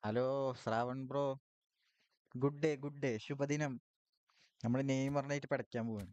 Hello Shravan bro. Good day ശുഭദിനം. നമ്മൾ നെയ്മറിനായിട്ട് പടയ്ക്കാൻ പോവാണ്.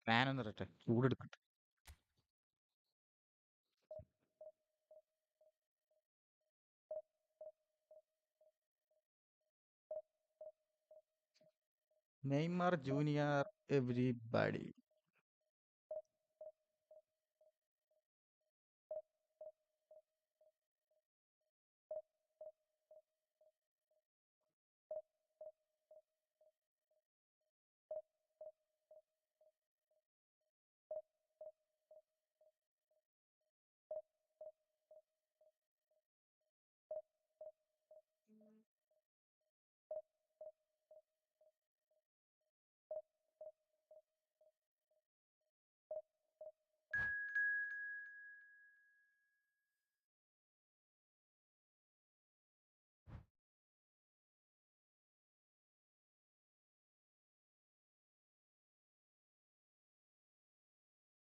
ഫാനൊന്നും ഇറട്ടെ, ചൂടെടുക്കട്ടെ. Neymar junior everybody.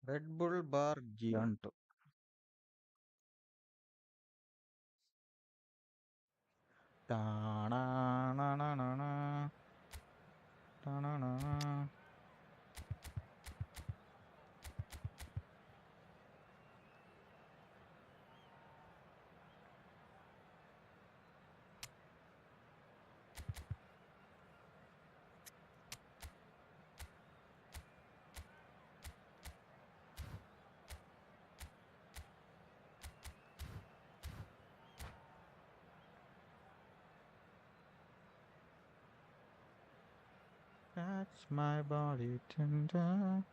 Red Bull ബാർ ജിയാണ്ടോ. ടാണാണാണാണാ, ടാണാണാണാ. Touch my body tender.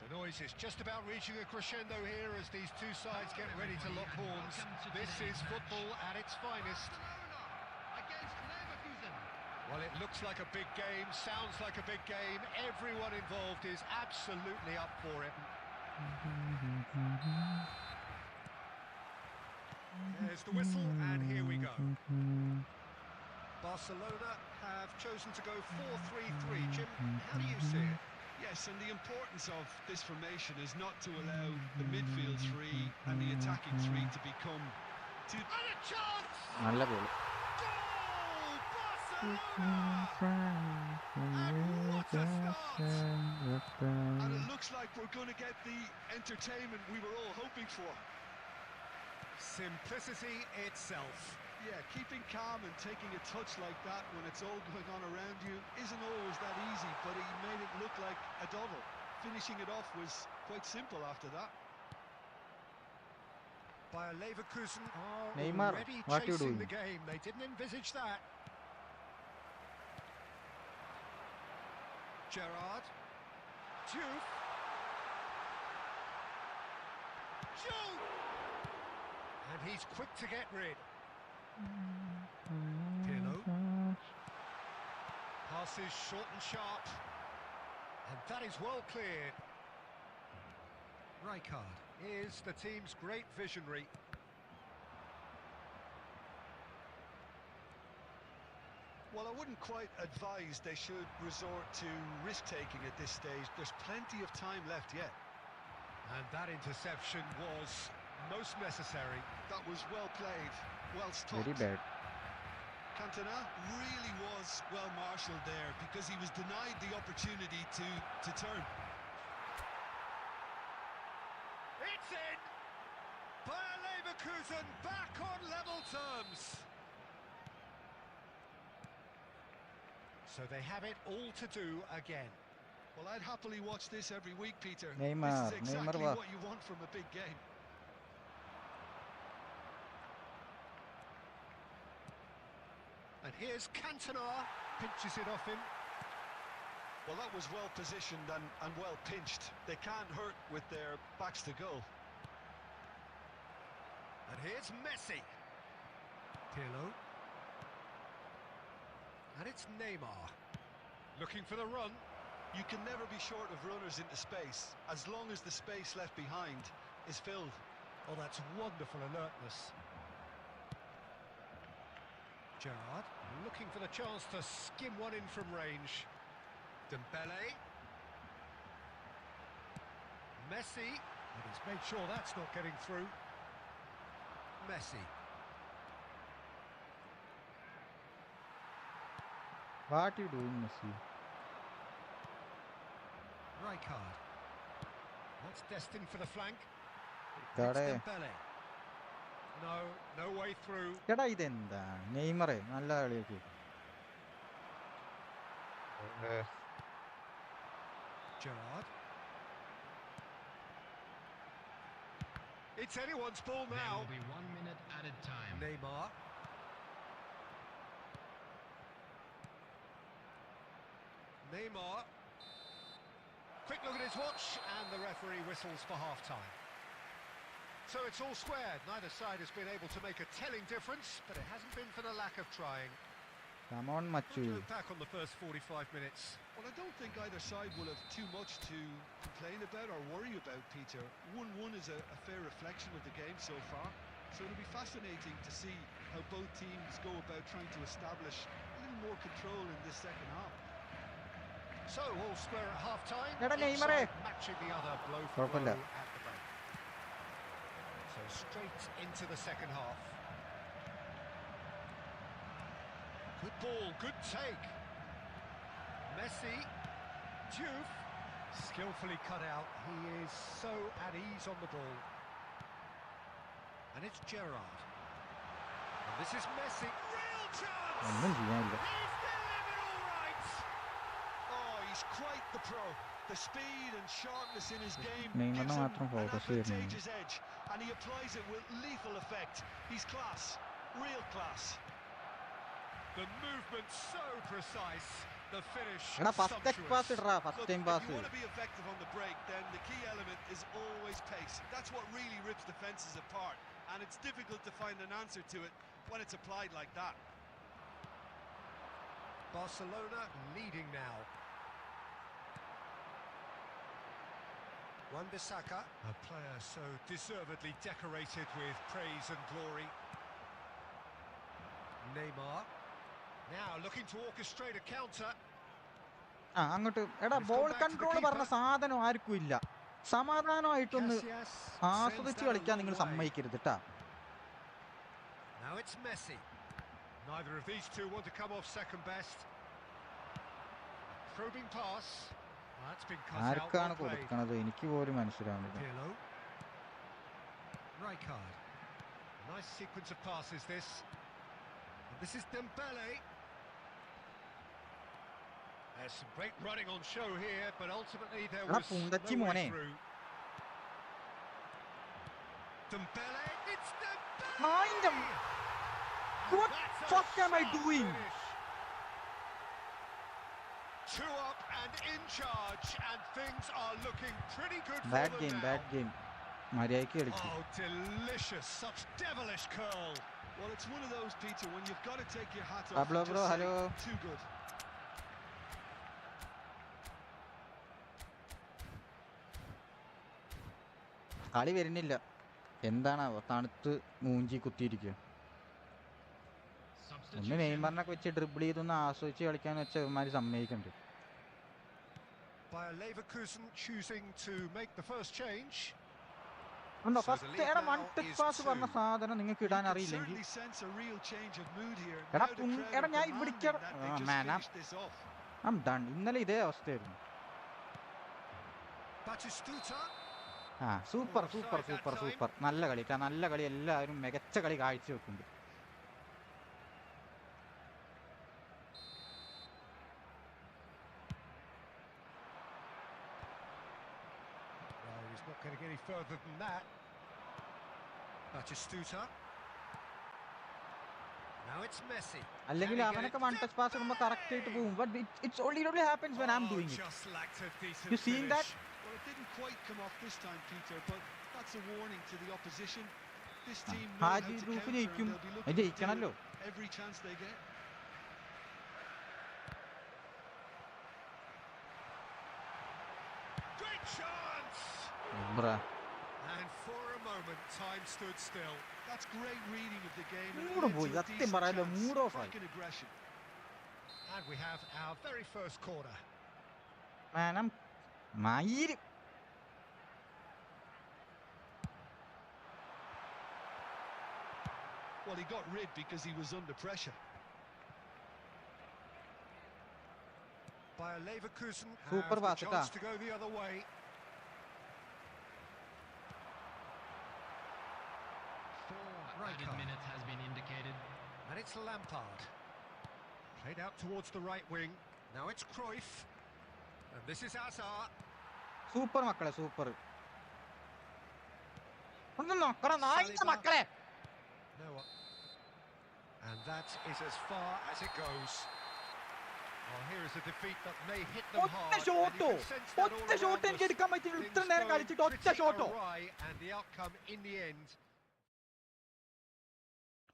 The noise is just about reaching a crescendo here as these two sides get ready to lock horns. This is football at its finest. Against Leverkusen. Well, it looks like a big game, sounds like a big game. Everyone involved is absolutely up for it. There's the whistle, and here we go. Barcelona have chosen to go 4-3-3. Jim, how do you see it? Yes, and the importance of this formation is not to allow the midfield three and the attacking three to become too... And a chance! നല്ല ball. Goal! Barcelona! And what a start! And it looks like we're going to get the entertainment we were all hoping for. Simplicity itself. Yeah, keeping calm and taking a touch like that when it's all going on around you isn't always that easy, but he made it look like a double. Finishing it off was quite simple after that. By Leverkusen are Neymar, already what you chasing doing? the game. They didn't envisage that. Gerrard. Juve. Juve! And he's quick to get rid. Pirlo. Passes short and sharp. that is well cleared. Rijkaard is the team's great visionary. Well, I wouldn't quite advise they should resort to risk-taking at this stage. There's plenty of time left yet. And that interception was most necessary. That was well played, well stopped. Very bad. Cantona really was well marshalled there because he was denied the opportunity to turn. It's in! Bayer Leverkusen back on level terms. So they have it all to do again. Well, I'd happily watch this every week, Peter. Neymar, This is exactly Neymar what you want from a big game. And here's Cantona, pinches it off him. Well, that was well positioned and well pinched. They can't hurt with their backs to goal. And here's Messi. Pirlo. And it's Neymar. Looking for the run. You can never be short of runners into space, as long as the space left behind is filled. Oh, that's wonderful alertness. Gerrard looking for the chance to skim one in from range. Dembele. Messi. And he's made sure that's not getting through. Messi. What are you doing, Messi? Rijkaard. That's destined for the flank. It's Kade. Dembele. No way through. എടാ ഇതെന്താ നെയ്മറെ നല്ല കളിയൊക്കെ Gerrard. It's anyone's ball now. There will be 1 minute added time. Neymar. Neymar. Quick look at his watch, and the referee whistles for half-time. So it's all squared. Neither side has been able to make a telling difference, but it hasn't been for the lack of trying. Come on, What do Machu. you look back on the first 45 minutes? Well, I don't think either side will have too much to complain about or worry about, Peter. 1-1 is a fair reflection of the game so far. So it'll be fascinating to see how both teams go about trying to establish a little more control in this second half. So all square at half-time. Eടാ Each നെയ്മറെ. side matching the other blow for blow കുഴപ്പമില്ല. at the break. So straight into the second half. Good ball, good take. Messi, Diouf, skillfully cut out. He is so at ease on the ball. And it's Gerrard. And this is Messi. Real chance! ഒന്നും ചെയ്യാനില്ല. He's delivered all right! Oh, he's quite the pro. The speed and sharpness in his game നെയ്മറിനെ gives him മാത്രം an focus ചെയ്യുന്നു. advantageous edge, and he applies it with lethal effect. He's class, real class. The movement so precise, the finish എടാ first ടെക് pass sumptuous. ഇടറാ first Look, time if pass you want to be effective on the break, then the key element is always pace. That's what really rips defences apart, and it's difficult to find an answer to it when it's applied like that. Barcelona leading now. Wan-Bissaka, a player so deservedly decorated with praise and glory. Neymar, now looking to orchestrate a counter. ആ അങ്ങോട്ട് എടാ ball control പറഞ്ഞ സാധനം ആർക്കും ഇല്ല സമാധാനമായിട്ടൊന്ന് Casillas ആസ്വദിച്ച് sends that a കളിക്കാൻ നിങ്ങൾ long way. സമ്മതിക്കരുത് കേട്ടാ Now it's Messi. Neither of these two want to come off second best. Probing pass. That's been cut out. ആർക്കാണ് Well played. കൊടുക്കണത് എനിക്ക് പോലും മനസ്സിലാവുന്നില്ല Pirlo. Rijkaard. Nice sequence of passes this. And this is Dembele. There's some great running on show here, but ultimately there എടാ was പുണ്ടച്ചി no way മോനെ through. Dembele. It's Dembele. Mind him. And What that's a fuck am I sharp doing? finish. Two up and in charge, and things are looking pretty good for bad them game now. Bad game മര്യാദയ്ക്ക് കളിക്കും Oh, delicious, such devilish curl. Well, it's one of those, Peter, when you've got to take your hat off Pablo and bro, just say, hello. too good. കളി വരുന്നില്ല. എന്താണാവോ തണുത്ത് മൂഞ്ചി കുത്തിയിരിക്കുക. ഒന്ന് നെയ്മറിനൊക്കെ വെച്ച് dribble ചെയ്തൊന്ന് ആസ്വദിച്ച് കളിക്കാൻ വെച്ച ഇവന്മാര് സമ്മതിക്കുന്നുണ്ട്. Bayer Leverkusen choosing to make the first change. ഉണ്ടോ ഫസ്റ്റ് എടാ വൺ ടച്ച് പാസ് പറഞ്ഞ സാധനം നിങ്ങൾക്ക് ഇടാൻ അറിയില്ലെങ്കിൽ എടാ ഞാൻ ഇവിടെ ഇന്നലെ ഇതേ അവസ്ഥയായിരുന്നു. ആ സൂപ്പർ സൂപ്പർ സൂപ്പർ സൂപ്പർ നല്ല കളി, നല്ല കളി, എല്ലാവരും മികച്ച കളി കാഴ്ചവെക്കുന്നുണ്ട്. He's not getting any further than that. Batistuta. Now it's Messi. അല്ലെങ്കിൽ അവനൊക്കെ വൺ ടച്ച് പാസ് ഇടുമ്പോൾ കറക്റ്റ് ആയിട്ട് പോകും. But it's only happens when I'm doing it. Just lacked a decent You seen that? Well, it didn't quite come off this time, Peter, but that's a warning to the opposition. This team know how to counter and they'll be looking to do it every chance they get. Great chance! And for a moment, time stood still. That's great reading of the game. And aggression. And we have our very first corner. Man, I'm Mair. Well, he got rid because he was under pressure. Bayer Leverkusen Super have the chance to go the other way. Added minute has been indicated. And it's Lampard. Played out towards the right wing. Now it's Cruyff. And this is Hazard. Super മക്കളെ super. ഒന്ന് നോക്കടാ നായിന്റെ മക്കളെ. And that is as far as it goes. Well, here is a defeat that may hit them hard. ഒറ്റ shot എനിക്ക് എടുക്കാൻ പറ്റില്ല. ഇത്ര നേരം കളിച്ചിട്ട് ഒറ്റ ഷോട്ടോ. And the outcome in the end.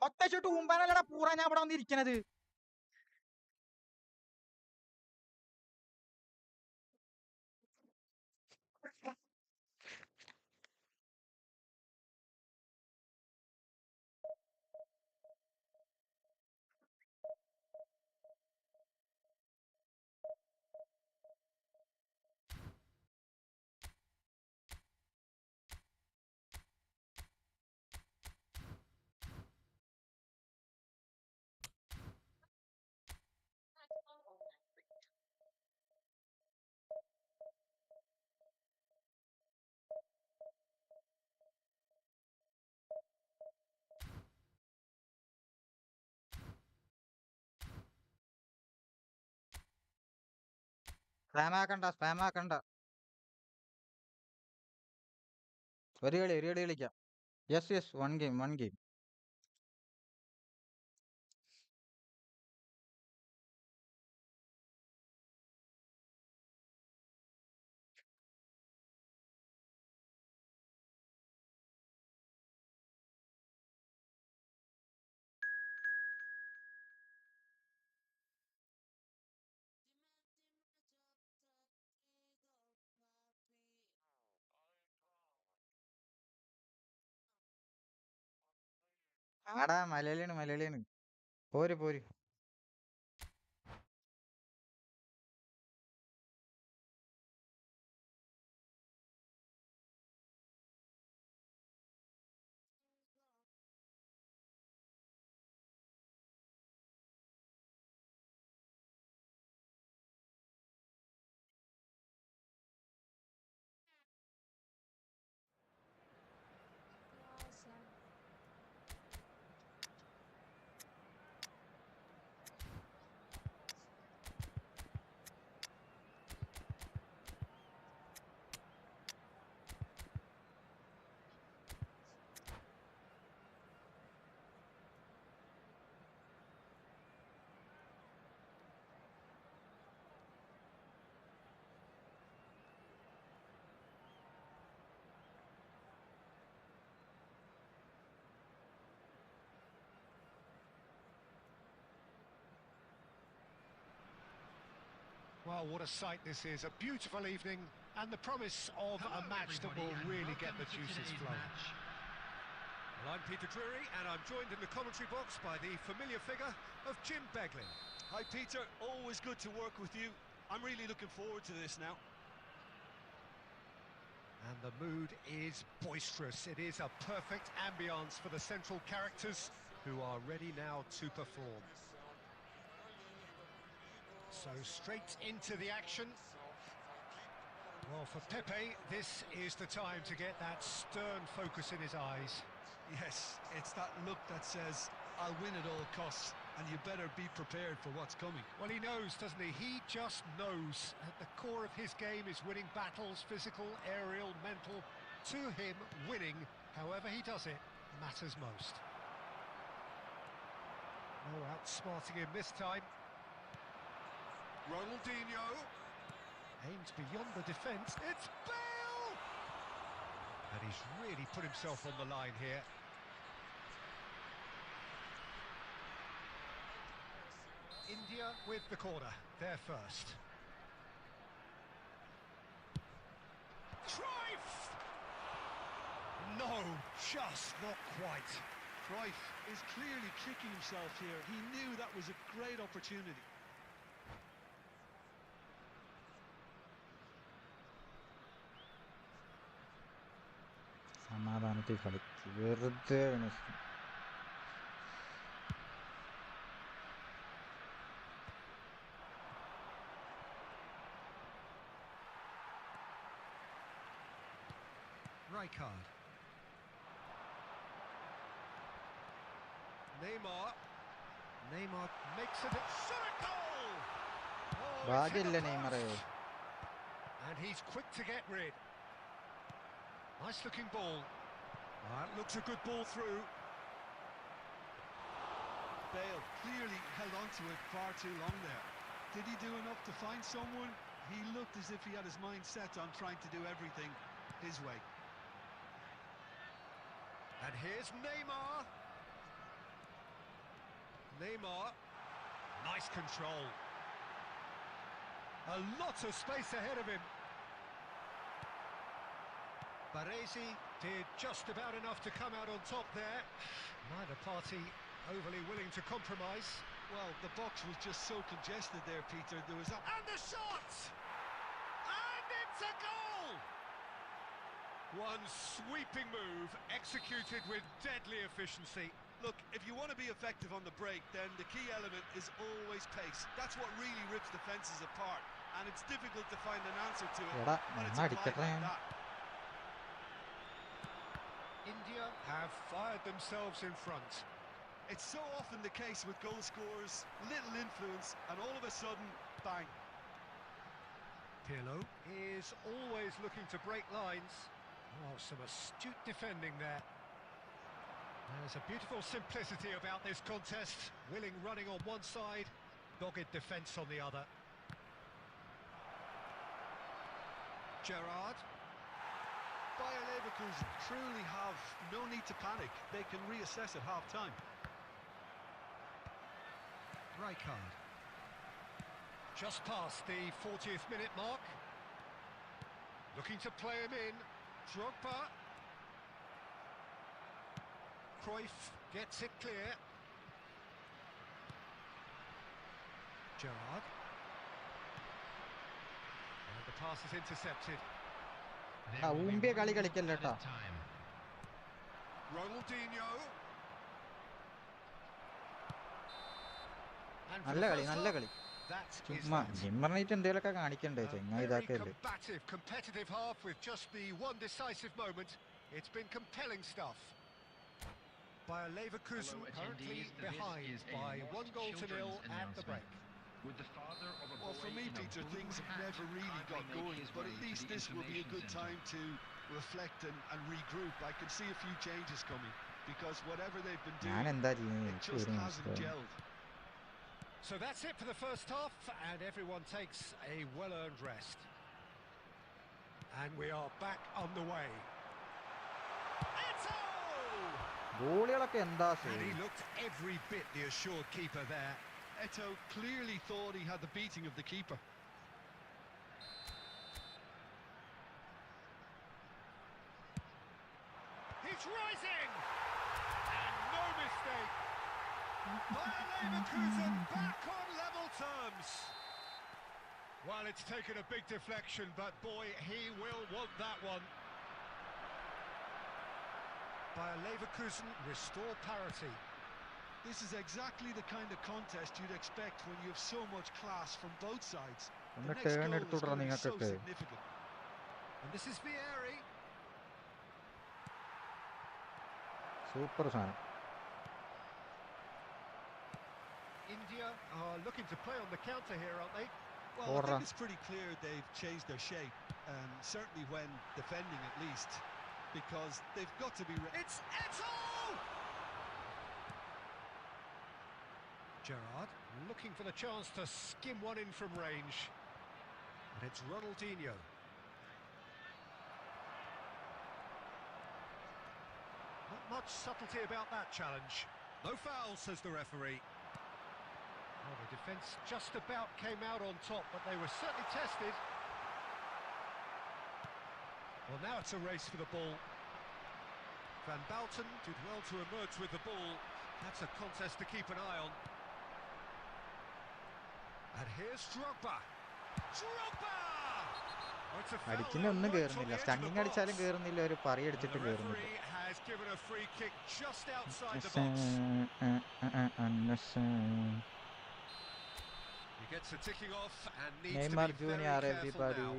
ഒറ്റ ഷോട്ട് മുമ്പാനല്ലടാ പൂറ ഞാൻ ഇവിടെ വന്നിരിക്കണത്. സ്പാം ആക്കണ്ട. ഒരു കളി കളിക്കാം. Yes one game. ആടാ മലയാളിയാണ്. പോര്. Well, what a sight this is. A beautiful evening And the promise of a match that will really get the juices flowing. Well, I'm Peter Drury, and I'm joined in the commentary box by the familiar figure of Jim Beglin. Hi Peter, always good to work with you. I'm really looking forward to this now. And the mood is boisterous. It is a perfect ambience for the central characters who are ready now to perform. So straight into the action. Well, for Pepe, this is the time to get that stern focus in his eyes. Yes, it's that look that says, I'll win at all costs, and you better be prepared for what's coming. Well, he knows, doesn't he? He just knows. At the core of his game is winning battles, physical, aerial, mental. To him, winning, however he does it, matters most. No outsmarting him this time. Ronaldinho. Aims beyond the defence. It's Bale! And he's really put himself on the line here. India with the corner. They're first. Cruyff! No, just not quite. Cruyff is clearly kicking himself here. He knew that was a great opportunity. സമാധാനത്തിൽ കളിക്ക് വെറുതെ Rijkaard. Neymar makes it a goal! Oh, ഭാഗ്യമില്ല നെയ്മറേ. and he's quick to get rid. Nice looking ball. That looks a good ball through. Bale clearly held on to it far too long there. Did he do enough to find someone? He looked as if he had his mind set on trying to do everything his way. And here's Neymar. Nice control. A lot of space ahead of him. Baresi did just about enough to come out on top there. Neither party overly willing to compromise. Well, the box was just so congested there, Peter. There was that... And the shot! And it's a goal! One sweeping move, executed with deadly efficiency. Look, if you want to be effective on the break, then the key element is always pace. That's what really rips defences apart. And it's difficult to find an answer to it when it's applied like that. India have fired themselves in front. It's so often the case with goal scorers, little influence, and all of a sudden, bang. Pirlo is always looking to break lines. Oh, some astute defending there. There's a beautiful simplicity about this contest. Willing running on one side, dogged defence on the other. Gerrard. Bayer Leverkusen truly have no need to panic. They can reassess at half-time. Rijkaard. Just past the 40th minute mark. Looking to play him in. Drogba. Cruyff gets it clear. Gerrard. And the pass is intercepted. ഊമ്പിയ കളി കളിക്കല്ല കേട്ടോ. Ronaldinho. നല്ല കളി നല്ല കളി. ചുമ്മാ ജിമ്മറിനായിട്ട് എന്തെങ്കിലുമൊക്കെ കാണിക്കണ്ടേ ചെങ്ങായി ഇതാക്കല്ലേ. Competitive half with just the one decisive moment. It's been compelling stuff. Bayer Leverkusen currently behind by 1-0 at the break. Well, for me, Peter, things have never really got going, but at least this will be a good time to reflect and regroup. I can see a few changes coming, because whatever they've been doing, it just hasn't gelled. So that's it for the first half, and everyone takes a well-earned rest. And we are back on the way. And he looked every bit the assured keeper there. Eto'o clearly thought he had the beating of the keeper. rising! And no mistake! Bayer Leverkusen back on level terms! Well, it's taken a big deflection, but boy, he will want that one. Bayer Leverkusen restore parity. This is exactly the kind of contest you'd expect when you have so much class from both sides. The next turn goal is എടുത്തുവിടണം going to be so നിങ്ങൾക്കൊക്കെ. significant. And this is Vieri. Super സാധനം. India are looking to play on the counter here, aren't they? Well, I think it's pretty clear they've changed their shape, certainly when defending at least, because they've got to be... It's Eto'o! Gerrard looking for the chance to skim one in from range. And it's Ronaldinho. Not much subtlety about that challenge. No foul, says the referee. Well, the defence just about came out on top, but they were certainly tested. Well, now it's a race for the ball. Van Bouten did well to emerge with the ball. That's a contest to keep an eye on. And here's Drogba. Drogba! Oh, it's a foul അടിക്കുന്നൊന്നും right on കേറുന്നില്ല. the edge of the stunning അടിച്ചാലും box. കേറുന്നില്ല, ഒരു പറി And അടിച്ചിട്ടും the കേറുന്നില്ല. referee has given a free kick just outside the box. He gets the ticking off and needs Neymar to be very Junior, careful everybody. now.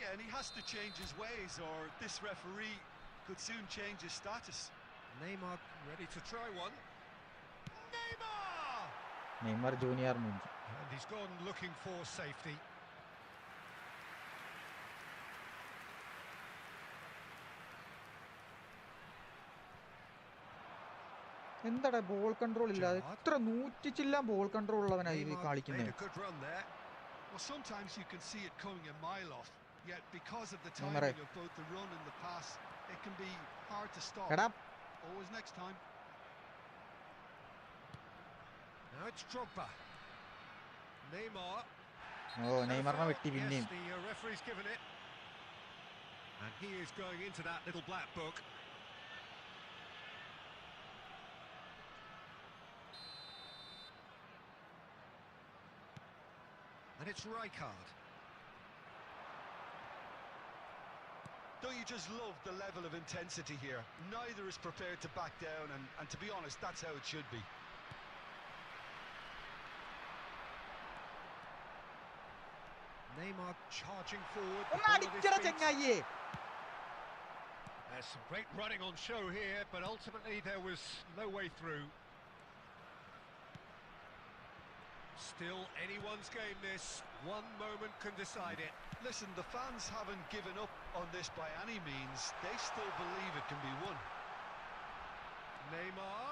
Yeah, and he has to change his ways, or this referee could soon change his status. Neymar ready to try one. Neymar! Neymar junior മൂഞ്ചി. And he's gone looking for safety. എന്താടാ ball control ഇല്ലാതെ എത്ര 100 ചില്ലാൻ ball control ഉള്ളവനായി Neymar made കളിക്കുന്നത്. a good run there. Well, sometimes you can see it coming a mile off, yet because of the Neymar. timing of both the run and the pass, it can be hard to stop. എടാ Always next time. Now it's Drogba. Neymar. ഓ നെയ്മറിനെ വെട്ടി Yes, പിന്നെയും. the referee's given it. And he is going into that little black book. And it's Rijkaard. Don't you just love the level of intensity here? Neither is prepared to back down, and to be honest, that's how it should be. Neymar charging forward. ഒന്ന് അടിക്കട ചെങ്ങായിയെ. There's some great running on show here, but ultimately there was no way through. Still anyone's game this. One moment can decide it. Listen, the fans haven't given up on this by any means. They still believe it can be won. Neymar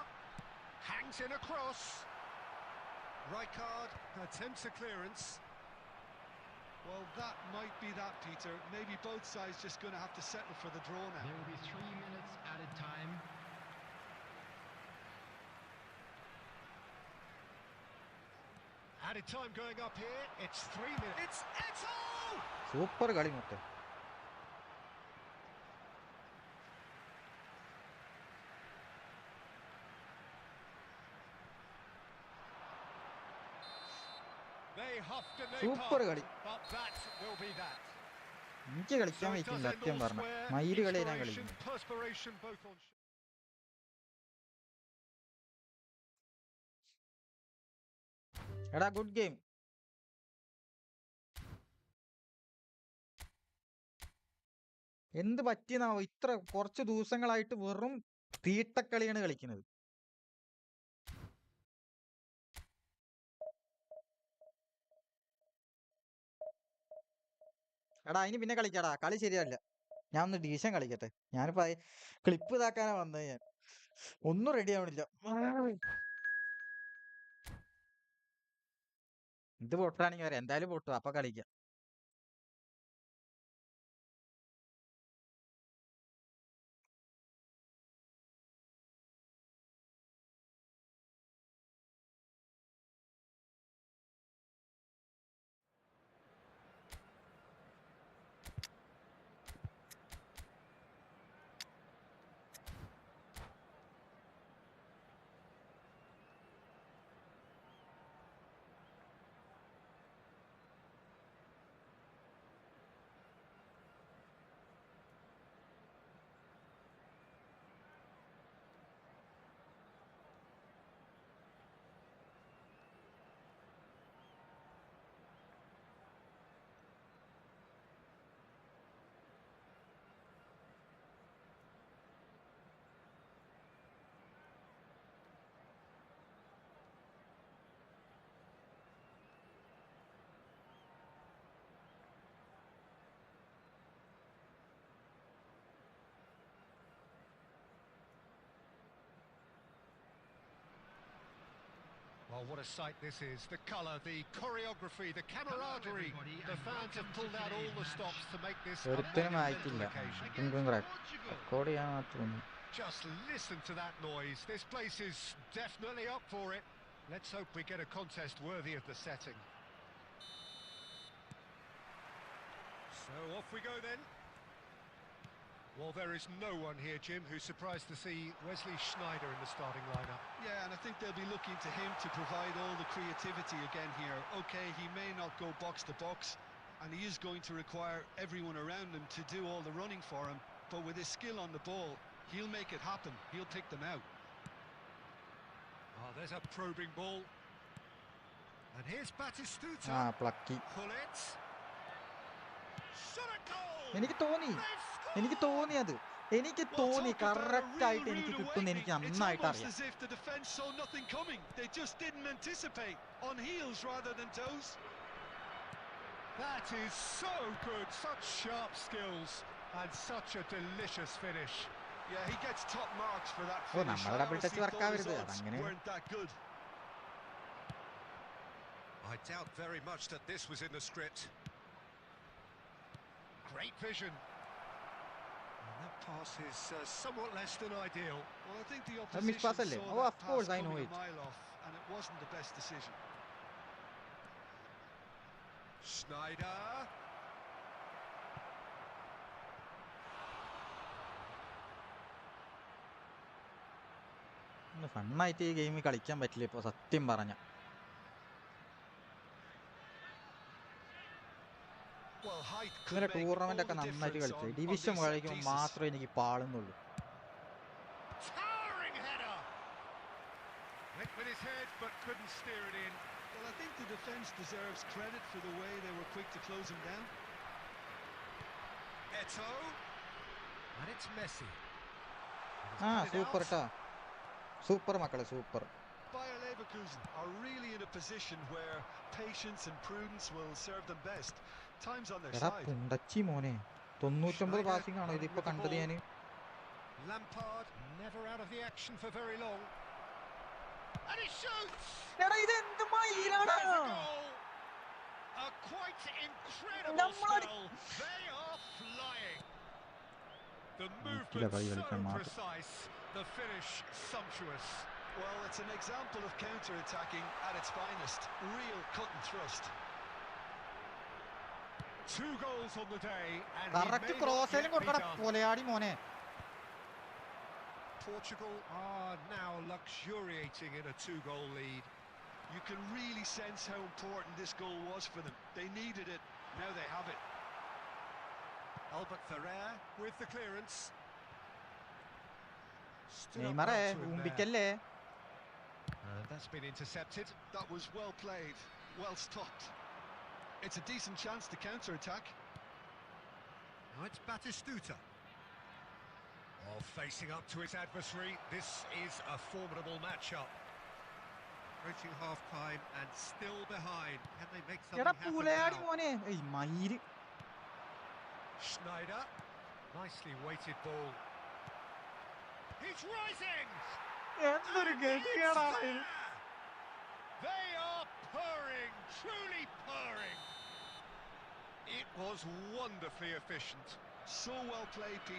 hangs in a cross. Rijkaard attempts a clearance. Well, that might be that, Peter. Maybe both sides just going to have to settle for the draw now. There will be 3 minutes added time. Added time going up here. It's 3 minutes. It's Eto'o! Super കളി മൊത്തം. They huffed and they super puffed, കളി. but that will be that. എനിക്ക് കളിക്കാൻ So it വയ്ക്കും does end സത്യം all പറഞ്ഞ. square. മയില് കളിയെ ഞാൻ Inspiration, കളിക്കുന്നു. perspiration, both on. എടാ ഗുഡ് ഗെയിം. എന്ത് പറ്റിയെന്നാവോ, ഇത്ര കുറച്ച് ദിവസങ്ങളായിട്ട് വെറും തീട്ടക്കളിയാണ് കളിക്കുന്നത്. എടാ അതിന് പിന്നെ കളിക്കാടാ, കളി ശരിയല്ല. ഞാൻ ഒന്ന് ഡിവിഷൻ കളിക്കട്ടെ. ഞാനിപ്പോ ക്ലിപ്പ് ഇതാക്കാനാ വന്നത്. ഞാൻ ഒന്നും റെഡി ആവണില്ല. ഇത് പൊട്ടാണെങ്കിൽ വരാം, എന്തായാലും പൊട്ടും, അപ്പൊ കളിക്കാം. Well, what a sight this is. The colour, the choreography, the camaraderie. The fans have pulled out all the stops to make this a ഒരുത്തനും monumental വായിക്കില്ല. occasion. റെക്കോർഡ് ചെയ്യാൻ മാത്രമൊന്നും. Just listen to that noise. This place is definitely up for it. Let's hope we get a contest worthy of the setting. So off we go then. Well, there is no one here, Jim, who's surprised to see Wesley Sneijder in the starting lineup. Yeah, and I think they'll be looking to him to provide all the creativity again here. Okay, he may not go box to box, and he is going to require everyone around him to do all the running for him, but with his skill on the ball, he'll make it happen. He'll pick them out. Oh, there's a probing ball. And here's Batistuta. പ്ലക്കി. Pull it. Shot a goal! എനിക്ക് തോന്നി അത്. എനിക്ക് തോന്നി correct ആയിട്ട് എനിക്ക് കിട്ടുമെന്ന് എനിക്ക് നന്നായിട്ട് അറിയാം. It's almost as if the defense saw nothing coming. They just didn't anticipate. On heels rather than toes. That is so good. Such sharp skills and such a delicious finish. Yeah, he gets top marks for that finish. നമ്മൾ double touch വർക്കാവരുത് അതങ്ങനെ. Weren't that good. I doubt very much that this was in the script. Great vision. And that pass is somewhat less than ideal. Well, I think the miss opposition pass അല്ലേ? saw Oh, that of course, pass I know coming it. a mile off, and it wasn't the best decision. Sneijder. ഫണ്ണായിട്ട് ഈ game കളിക്കാൻ പറ്റില്ല ഇപ്പൊ സത്യം പറഞ്ഞ. Well, height could ഇന്നലെ make all tournament the ഒക്കെ നന്നായിട്ട് difference കളിച്ചത്. on ഡിവിഷൻ these set കളിക്കുമ്പോൾ pieces. മാത്രമേ എനിക്ക് പാളുന്നുള്ളൂ. Towering header. Went with his head but couldn't steer it in. Well, I think the defence deserves credit for the way they were quick to close him down. Eto'o. And it's Messi. Super ട്ടാ. Super മക്കളെ super. Bayer Leverkusen are really in a position where patience and prudence will serve them best. Time's on their എടാ side. പുണ്ടച്ചി മോനെ 99 passing ആണോ ഇതിപ്പോ കണ്ടത് ഞാൻ. Lampard never out of the action for very long. And he shoots. എടാ ഇത് എന്ത് മയിലാണ്. There's a goal. A quite incredible spell. They are flying. The movement so precise, the finish sumptuous. Well, it's an example of counter-attacking at its finest. Real cut and thrust. 2 goals on the day and correct ക്രോസിലും കൊടുക്കട കൊലയാടി മോനെ. Portugal are now luxuriating in a 2-goal lead. You can really sense how important this goal was for them. They needed it, now they have it. Albert Ferrer with the clearance. നെയ്മറേ ഊമ്പിക്കല്ലേ. That's been intercepted. That was well played, well stopped. It's a decent chance to counter-attack. Now it's Batistuta. Oh, facing up to his adversary. This is a formidable matchup. Approaching half-time and still behind. Can they make something എടാ happen പുലയാടി now? മോനെ. ഏയ് മയില്. Sneijder. Nicely weighted ball. He's rising! എന്തൊരു ഗതികേടാണ്. They are purring, truly purring. It was wonderfully efficient. So well played, Pete.